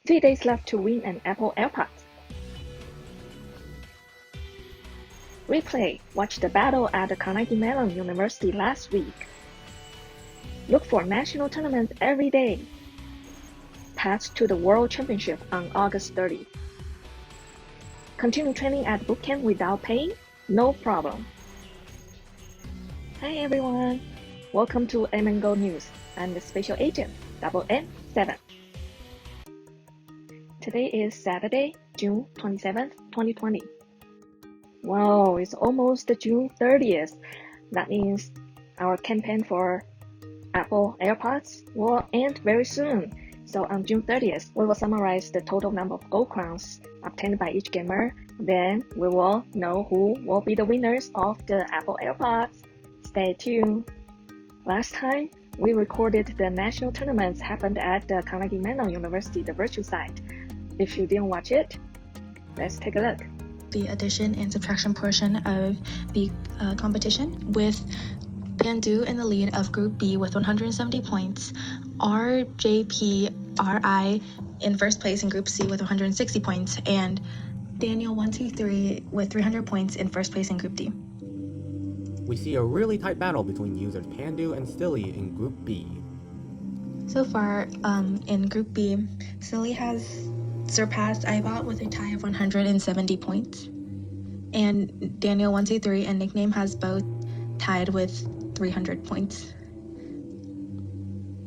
3 days left to win an Apple AirPods. Replay. Watch the battle at the Carnegie Melon University last week. Look for national tournaments every day. Path to the World Championship on August 30. Continue training at bootcamp without paying? No problem. Hi everyone. Welcome to Go News. I'm the Special Agent, N7. Today is Saturday, June 27th, 2020. Wow, it's almost June 30th. That means our campaign for Apple AirPods will end very soon. So on June 30th, we will summarize the total number of gold crowns obtained by each gamer. Then we will know who will be the winners of the Apple AirPods. Stay tuned. Last time, we recorded the national tournaments happened at the Carnegie Mellon University, the virtual site. If you didn't watch it, let's take a look. The addition and subtraction portion of the competition with Pandu in the lead of Group B with 170 points, RJPRI in first place in Group C with 160 points, and Daniel123 with 300 points in first place in Group D. We see a really tight battle between users Pandu and Silly in Group B. So far, in Group B, Silly has surpassed iBot with a tie of 170 points, and Daniel123 and Nickname has both tied with 300 points.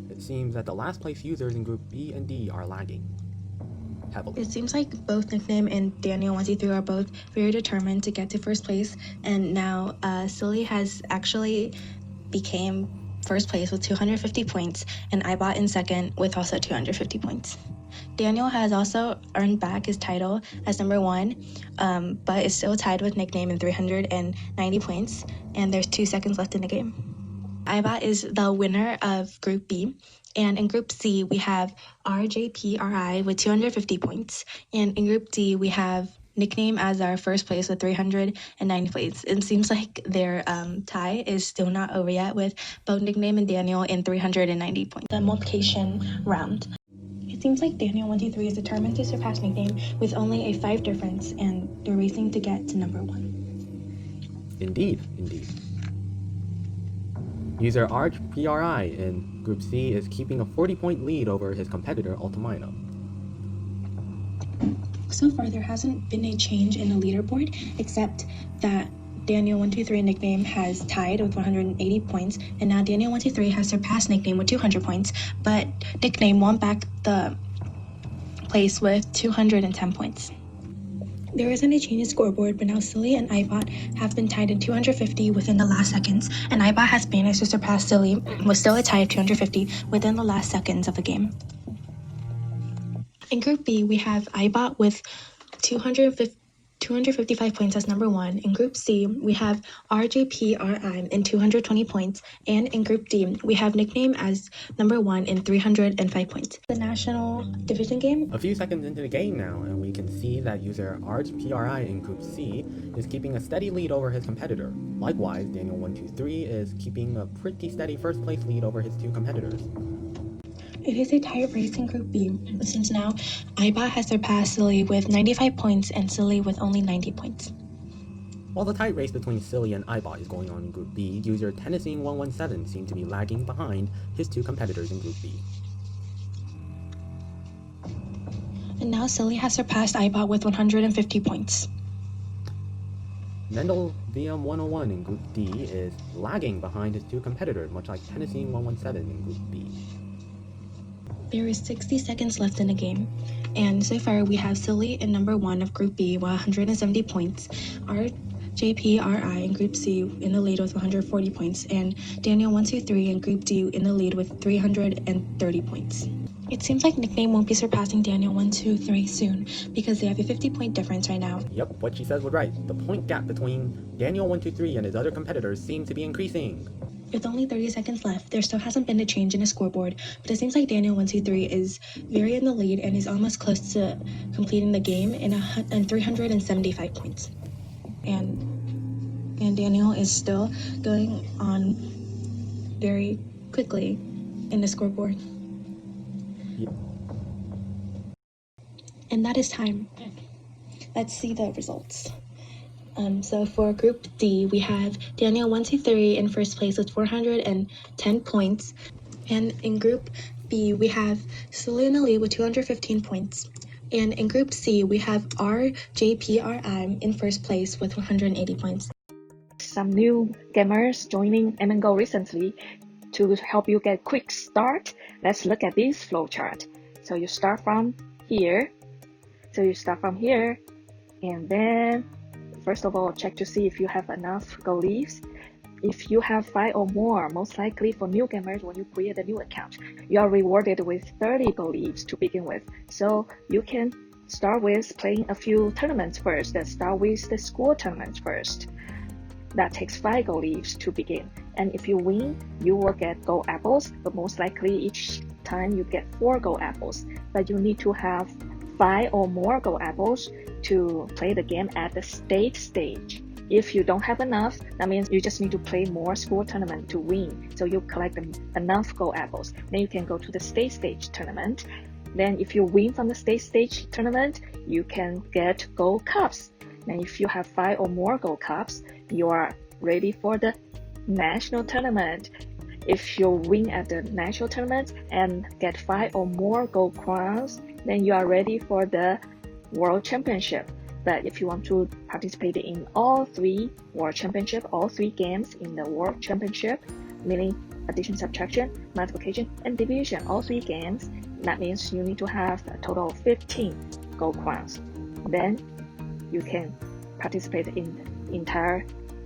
It seems that the last place users in Group B and D are lagging heavily. It seems like both Nickname and Daniel123 are both very determined to get to first place, and now Silly has actually became first place with 250 points, and iBot in second with also 250 points. Daniel has also earned back his title as number one, but is still tied with Nickname in 390 points, and there's 2 seconds left in the game. iBot is the winner of Group B, and in Group C we have RJPRI with 250 points, and in Group D we have Nickname as our first place with 390 points. It seems like their tie is still not over yet with both Nickname and Daniel in 390 points. The multiplication round. It seems like Daniel123 is determined to surpass Nickname with only a 5 difference, and they're racing to get to number 1. Indeed. User ArchPRI in Group C is keeping a 40-point lead over his competitor Ultimino. So far, there hasn't been a change in the leaderboard, except that Daniel123 Nickname has tied with 180 points, and now Daniel123 has surpassed Nickname with 200 points, but Nickname won back the place with 210 points. There isn't a change in scoreboard, but now Silly and iBot have been tied in 250 within the last seconds, and iBot has managed to surpass Silly with still a tie of 250 within the last seconds of the game. In Group B, we have iBot with 255 points as number 1. In Group C, we have RJPRI in 220 points. And in Group D, we have Nickname as number 1 in 305 points. The national division game. A few seconds into the game now, and we can see that user ArchPRI in Group C is keeping a steady lead over his competitor. Likewise, Daniel123 is keeping a pretty steady first place lead over his 2 competitors. It is a tight race in Group B, since now iBot has surpassed Silly with 95 points and Silly with only 90 points. While the tight race between Silly and iBot is going on in Group B, user Tennessee117 seems to be lagging behind his 2 competitors in Group B. And now Silly has surpassed iBot with 150 points. Mendel VM101 in Group D is lagging behind his 2 competitors, much like Tennessee117 in Group B. There is 60 seconds left in the game, and so far we have Silly in number 1 of Group B with 170 points, RJPRI in Group C in the lead with 140 points, and Daniel123 in Group D in the lead with 330 points. It seems like Nickname won't be surpassing Daniel123 soon, because they have a 50-point difference right now. Yep, what she says was right. The point gap between Daniel123 and his other competitors seems to be increasing. With only 30 seconds left, there still hasn't been a change in the scoreboard, but it seems like Daniel123 is very in the lead and is almost close to completing the game in 375 points. And Daniel is still going on very quickly in the scoreboard. And that is time. Let's see the results. So for Group D, we have Daniel123 in first place with 410 points. And in Group B, we have Selena Lee with 215 points. And in Group C, we have RJPRI in first place with 180 points. Some new gamers joining Go recently. To help you get quick start, let's look at this flowchart. So you start from here. And then first of all, check to see if you have enough gold leaves. If you have 5 or more, most likely for new gamers, when you create a new account, you are rewarded with 30 gold leaves to begin with. So you can start with playing a few tournaments first. Let's start with the school tournaments first. That takes 5 gold leaves to begin. And if you win, you will get gold apples, but most likely each time you get 4 gold apples. But you need to have 5 or more gold apples to play the game at the state stage. If you don't have enough, that means you just need to play more school tournament to win. So you collect enough gold apples. Then you can go to the state stage tournament. Then if you win from the state stage tournament, you can get gold cups. And if you have 5 or more gold cups, you are ready for the national tournament. If you win at the national tournament and get 5 or more gold crowns, then you are ready for the World Championship. But if you want to participate in all 3 World Championship, all 3 games in the World Championship, meaning addition, subtraction, multiplication, and division, all 3 games, that means you need to have a total of 15 gold crowns. Then you can participate in the entire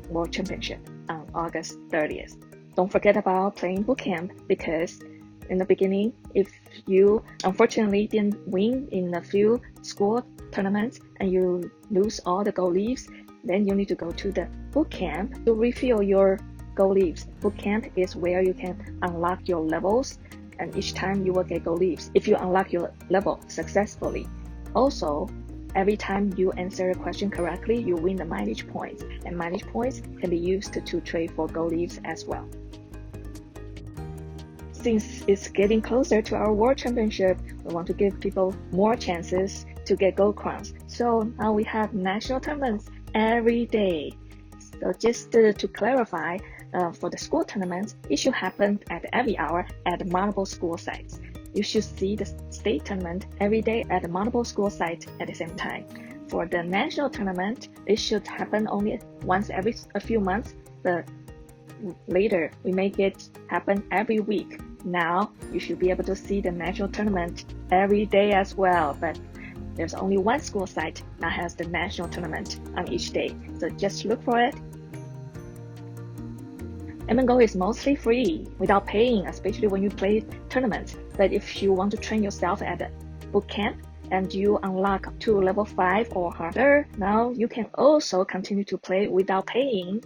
World Championship on August 30th. Don't forget about playing bootcamp, because in the beginning, if you unfortunately didn't win in a few school tournaments and you lose all the gold leaves, then you need to go to the bootcamp to refill your gold leaves. Bootcamp is where you can unlock your levels, and each time you will get gold leaves if you unlock your level successfully. Also, every time you answer a question correctly, you win the mileage points, and mileage points can be used to trade for gold leaves as well. Since it's getting closer to our World Championship, we want to give people more chances to get gold crowns. So now we have national tournaments every day. So just to clarify, for the school tournaments, it should happen at every hour at multiple school sites. You should see the state tournament every day at multiple school sites at the same time. For the national tournament, it should happen only once every a few months, but later we make it happen every week. Now you should be able to see the national tournament every day as well, but there's only one school site that has the national tournament on each day, so just look for it. Go is mostly free, without paying, especially when you play tournaments. But if you want to train yourself at the bootcamp and you unlock to level 5 or harder, now you can also continue to play without paying.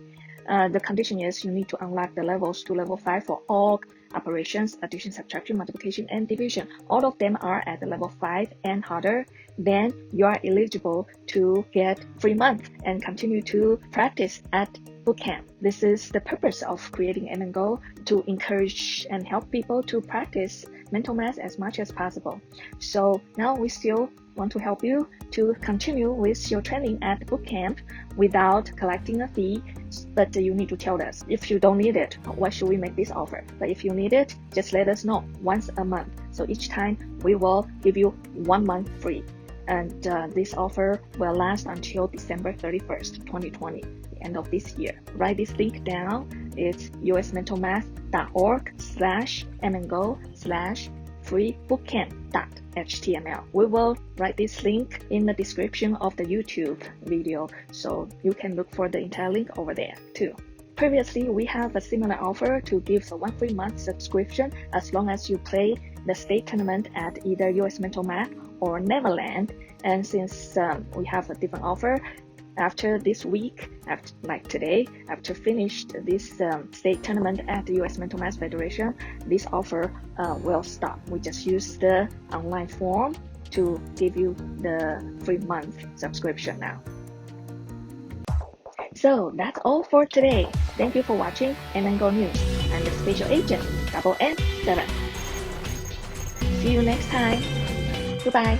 The condition is you need to unlock the levels to level 5 for all operations, addition, subtraction, multiplication, and division. All of them are at the level 5 and harder. Then you are eligible to get free month and continue to practice at bootcamp. This is the purpose of creating Go, to encourage and help people to practice mental math as much as possible. So now we still want to help you to continue with your training at bootcamp without collecting a fee, but you need to tell us if you don't need it, why should we make this offer? But if you need it, just let us know once a month. So each time we will give you 1 month free. And this offer will last until December 31st, 2020, the end of this year. Write this link down. It's usmentalmath.org/mgo/freebootcamp.html. We will write this link in the description of the YouTube video, so you can look for the entire link over there too. Previously, we have a similar offer to give a 1 free month subscription as long as you play the state tournament at either US Mental Math or Neverland. And since we have a different offer, after this week, like today, after finished this state tournament at the US Mental Math Federation, this offer will stop. We just use the online form to give you the free month subscription now. So that's all for today. Thank you for watching Go News. I'm the Special Agent, N7. See you next time. Goodbye.